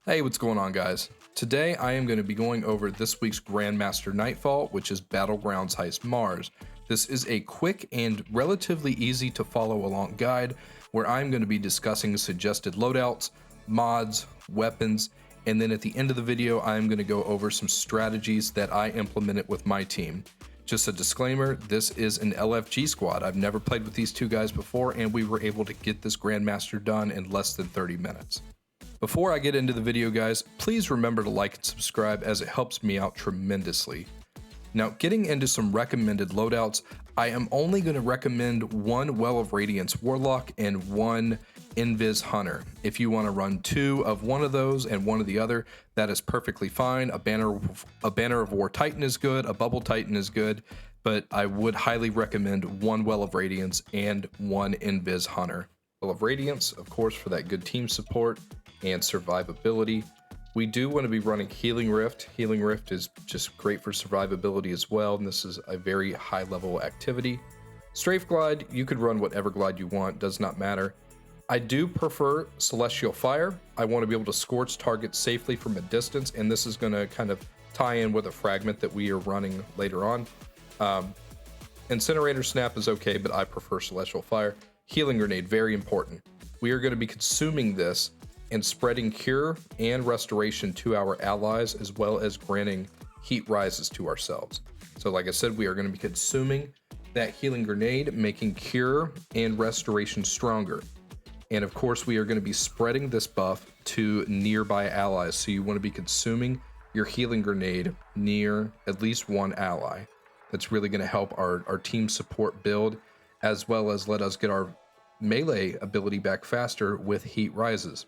Hey, what's going on, guys? Today I am going to be going over this week's Grandmaster Nightfall, which is Battlegrounds Heist Mars. This is a quick and relatively easy to follow along guide where I'm going to be discussing suggested loadouts, mods, weapons, and then at the end of the video I'm going to go over some strategies that I implemented with my team. Just a disclaimer, this is an LFG squad. I've never played with these two guys before, and we were able to get this Grandmaster done in less than 30 minutes. Before I get into the video, guys, please remember to like and subscribe as it helps me out tremendously. Now, getting into some recommended loadouts, I am only going to recommend one Well of Radiance Warlock and one Invis Hunter. If you want to run two of one of those and one of the other, that is perfectly fine. A Banner of War Titan is good, a Bubble Titan is good, but I would highly recommend one Well of Radiance and one Invis Hunter. Well of Radiance, of course, for that good team support and survivability. We do want to be running Healing Rift. Healing Rift is just great for survivability as well, and this is a very high level activity. Strafe Glide, you could run whatever glide you want, does not matter. I do prefer Celestial Fire. I want to be able to scorch targets safely from a distance, and this is going to kind of tie in with a fragment that we are running later on. Incinerator Snap is okay, but I prefer Celestial Fire. Healing Grenade, very important. We are going to be consuming this and spreading cure and restoration to our allies, as well as granting heat rises to ourselves. So like I said, we are going to be consuming that healing grenade, making cure and restoration stronger. And of course, we are going to be spreading this buff to nearby allies. So you want to be consuming your healing grenade near at least one ally. That's really going to help our team support build, as well as let us get our melee ability back faster with heat rises.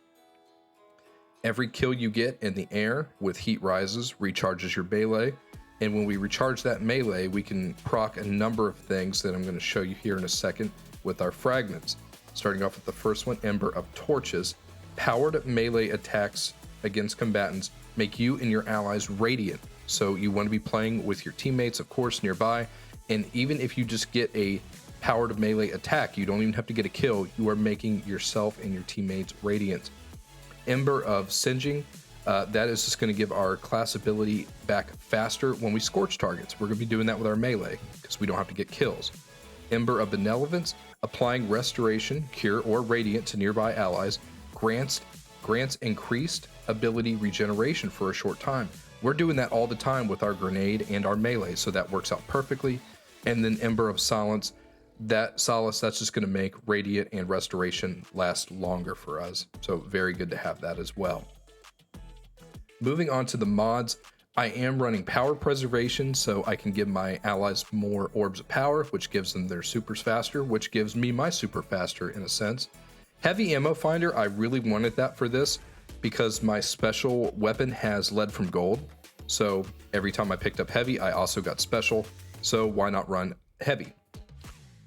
Every kill you get in the air with heat rises recharges your melee, and when we recharge that melee, we can proc a number of things that I'm going to show you here in a second with our fragments. Starting off with the first one, Ember of Torches. Powered melee attacks against combatants make you and your allies radiant, so you want to be playing with your teammates, of course, nearby, and even if you just get a powered melee attack, you don't even have to get a kill, you are making yourself and your teammates radiant. Ember of Singeing, that is just going to give our class ability back faster when we scorch targets. We're going to be doing that with our melee because we don't have to get kills. Ember of Benevolence, applying restoration, cure, or radiant to nearby allies, grants increased ability regeneration for a short time. We're doing that all the time with our grenade and our melee, so that works out perfectly. And then Ember of Solace, that's just going to make radiant and restoration last longer for us, so very good to have that as well. Moving on to the mods, I am running power preservation so I can give my allies more orbs of power, which gives them their supers faster, which gives me my super faster in a sense. Heavy ammo finder, I really wanted that for this because my special weapon has lead from gold, so every time I picked up heavy I also got special, so why not run heavy?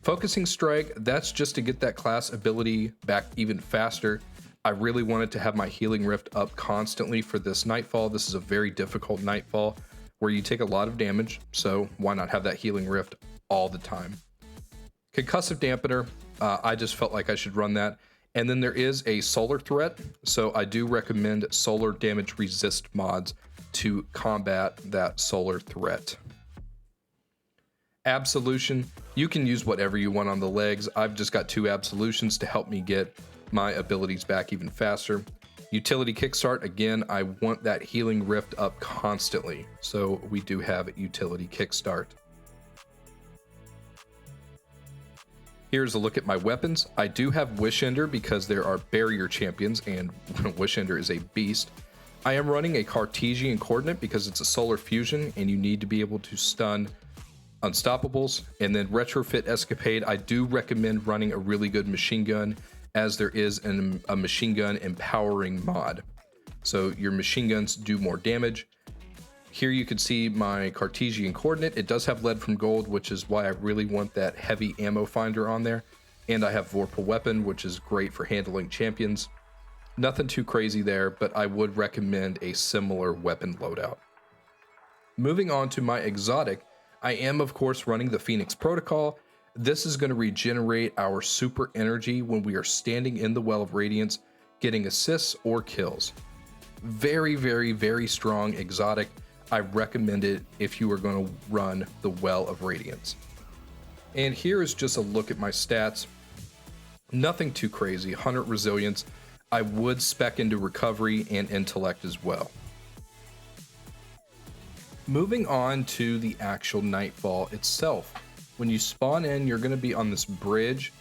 Focusing Strike, that's just to get that class ability back even faster. I really wanted to have my Healing Rift up constantly for this Nightfall. This is a very difficult Nightfall where you take a lot of damage, so why not have that Healing Rift all the time? Concussive Dampener, I just felt like I should run that. And then there is a solar threat, so I do recommend solar damage resist mods to combat that solar threat. Absolution, you can use whatever you want on the legs. I've just got two absolutions to help me get my abilities back even faster. Utility Kickstart, again, I want that Healing Rift up constantly, so we do have Utility Kickstart. Here's a look at my weapons. I do have Wish Ender because there are barrier champions, and Wish Ender is a beast. I am running a Cartesian Coordinate because it's a solar fusion, and you need to be able to stun Unstoppables. And then Retrofit Escapade, I do recommend running a really good machine gun, as there is a machine gun empowering mod, so your machine guns do more damage. Here you can see my Cartesian Coordinate. It does have lead from gold, which is why I really want that heavy ammo finder on there, and I have Vorpal Weapon, which is great for handling champions. Nothing too crazy there, but I would recommend a similar weapon loadout. Moving on to my exotic, I am of course running the Phoenix Protocol. This is going to regenerate our super energy when we are standing in the Well of Radiance, getting assists or kills. Very, very, very strong exotic. I recommend it if you are going to run the Well of Radiance. And here is just a look at my stats. Nothing too crazy. 100 resilience. I would spec into recovery and intellect as well. Moving on to the actual nightfall itself. When you spawn in, you're going to be on this bridge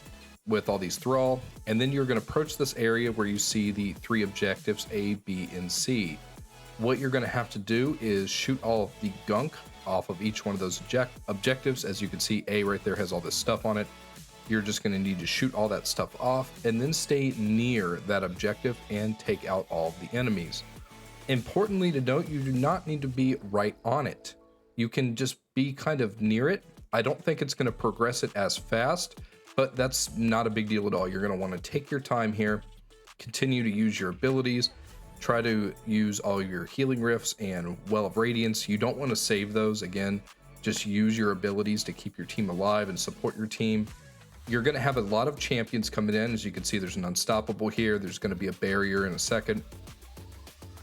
with all these thrall, and then you're going to approach this area where you see the 3 objectives A, B, and C. What you're going to have to do is shoot all of the gunk off of each one of those objectives. As you can see, A right there has all this stuff on it. You're just going to need to shoot all that stuff off and then stay near that objective and take out all of the enemies. Importantly to note, you do not need to be right on it. You can just be kind of near it. I don't think it's going to progress it as fast, but that's not a big deal at all. You're going to want to take your time here, continue to use your abilities, try to use all your healing rifts and Well of Radiance. You don't want to save those. Again, just use your abilities to keep your team alive and support your team. You're going to have a lot of champions coming in. As you can see, there's an unstoppable here. There's going to be a barrier in a second.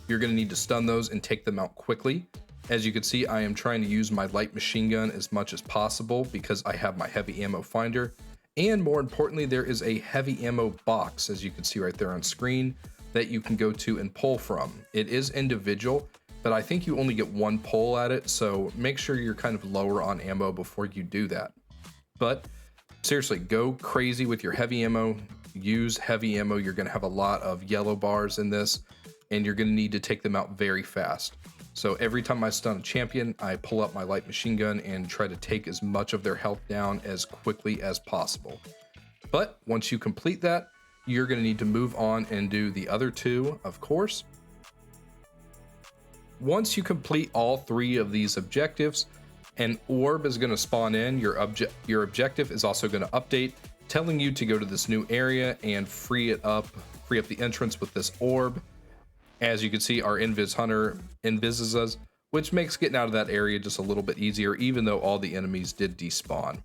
You're going to need to stun those and take them out quickly. As you can see, I am trying to use my light machine gun as much as possible because I have my heavy ammo finder. And more importantly, there is a heavy ammo box, as you can see right there on screen, that you can go to and pull from. It is individual, but I think you only get 1 pull at it, so make sure you're kind of lower on ammo before you do that. But seriously, go crazy with your heavy ammo. Use heavy ammo. You're going to have a lot of yellow bars in this, and you're going to need to take them out very fast. So every time I stun a champion, I pull up my light machine gun and try to take as much of their health down as quickly as possible. But once you complete that, you're going to need to move on and do the other 2, of course. Once you complete all 3 of these objectives, an orb is going to spawn in. Your objective is also going to update, telling you to go to this new area and free up the entrance with this orb. As you can see, our Invis Hunter invises us, which makes getting out of that area just a little bit easier, even though all the enemies did despawn.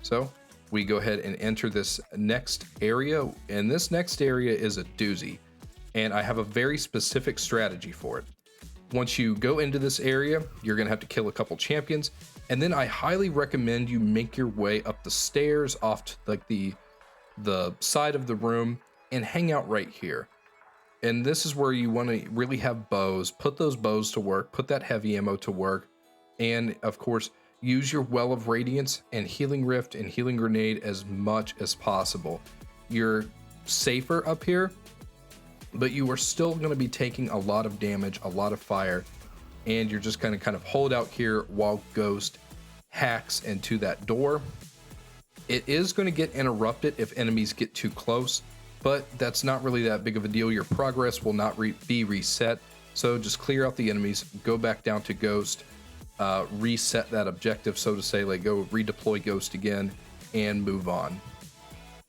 So we go ahead and enter this next area, and this next area is a doozy, and I have a very specific strategy for it. Once you go into this area, you're going to have to kill a couple champions, and then I highly recommend you make your way up the stairs off to like the side of the room and hang out right here. And this is where you want to really have bows. Put those bows to work, put that heavy ammo to work, and of course, use your Well of Radiance and Healing Rift and Healing Grenade as much as possible. You're safer up here, but you are still going to be taking a lot of damage, a lot of fire, and you're just going to kind of hold out here while Ghost hacks into that door. It is going to get interrupted if enemies get too close, but that's not really that big of a deal. Your progress will not be reset, so just clear out the enemies, go back down to Ghost, reset that objective, so to say, like go redeploy Ghost again and move on.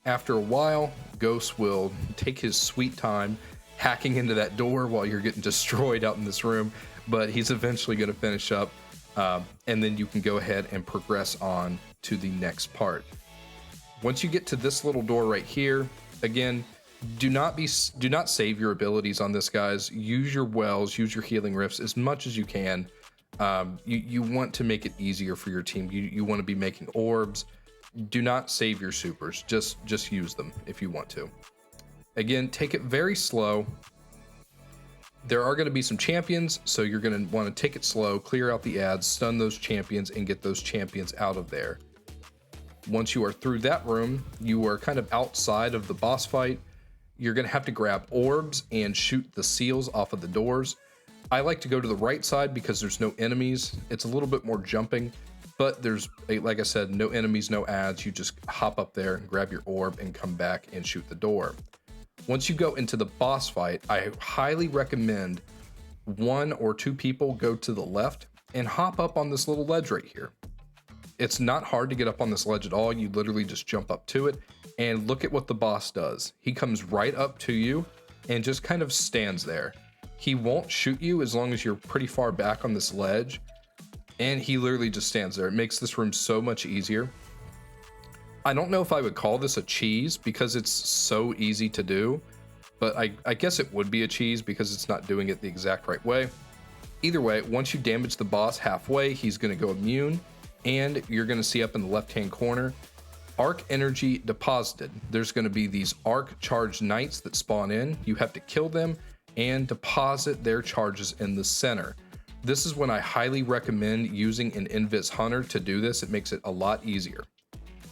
After a while, Ghost will take his sweet time hacking into that door while you're getting destroyed out in this room, but he's eventually going to finish up, and then you can go ahead and progress on to the next part. Once you get to this little door right here, again, do not save your abilities on this, guys. Use your wells, use your healing rifts as much as you can. You want to make it easier for your team. You want to be making orbs. Do not save your supers. Just use them if you want to. Again, take it very slow. There are going to be some champions, so you're going to want to take it slow, clear out the ads, stun those champions, and get those champions out of there. Once you are through that room, you are kind of outside of the boss fight. You're going to have to grab orbs and shoot the seals off of the doors. I like to go to the right side because there's no enemies. It's a little bit more jumping, but there's, like I said, no enemies, no ads. You just hop up there, grab your orb, and come back and shoot the door. Once you go into the boss fight, I highly recommend 1 or 2 people go to the left and hop up on this little ledge right here. It's not hard to get up on this ledge at all. You literally just jump up to it and look at what the boss does. He comes right up to you and just kind of stands there. He won't shoot you as long as you're pretty far back on this ledge, and he literally just stands there. It makes this room so much easier. I don't know if I would call this a cheese because it's so easy to do, but I guess it would be a cheese because it's not doing it the exact right way. Either way, once you damage the boss halfway, he's going to go immune, and you're going to see up in the left-hand corner, arc energy deposited. There's going to be these arc charged knights that spawn in. You have to kill them and deposit their charges in the center. This is when I highly recommend using an Invis Hunter to do this. It makes it a lot easier.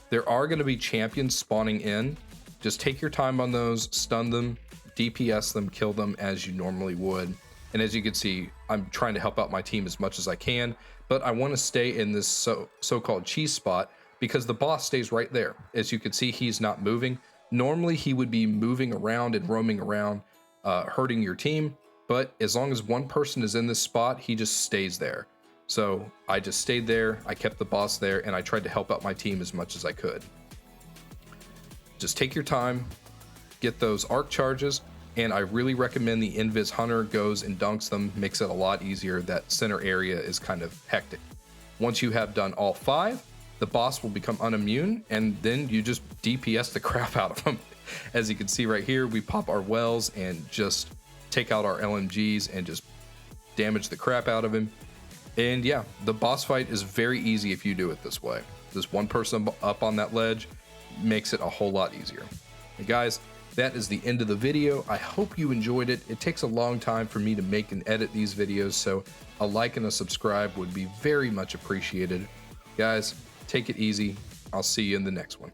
There are going to be champions spawning in. Just take your time on those, stun them, DPS them, kill them as you normally would. And as you can see, I'm trying to help out my team as much as I can, but I want to stay in this so-called cheese spot because the boss stays right there. As you can see, he's not moving. Normally, he would be moving around and roaming around, hurting your team, but as long as one person is in this spot, he just stays there. So I just stayed there, I kept the boss there, and I tried to help out my team as much as I could. Just take your time, get those arc charges, and I really recommend the Invis Hunter goes and dunks them, makes it a lot easier. That center area is kind of hectic. Once you have done all 5, the boss will become unimmune, and then you just DPS the crap out of them. As you can see right here, we pop our wells and just take out our LMGs and just damage the crap out of him. And yeah, the boss fight is very easy if you do it this way. Just one person up on that ledge makes it a whole lot easier. And guys, that is the end of the video. I hope you enjoyed it. It takes a long time for me to make and edit these videos, so a like and a subscribe would be very much appreciated. Guys, take it easy. I'll see you in the next one.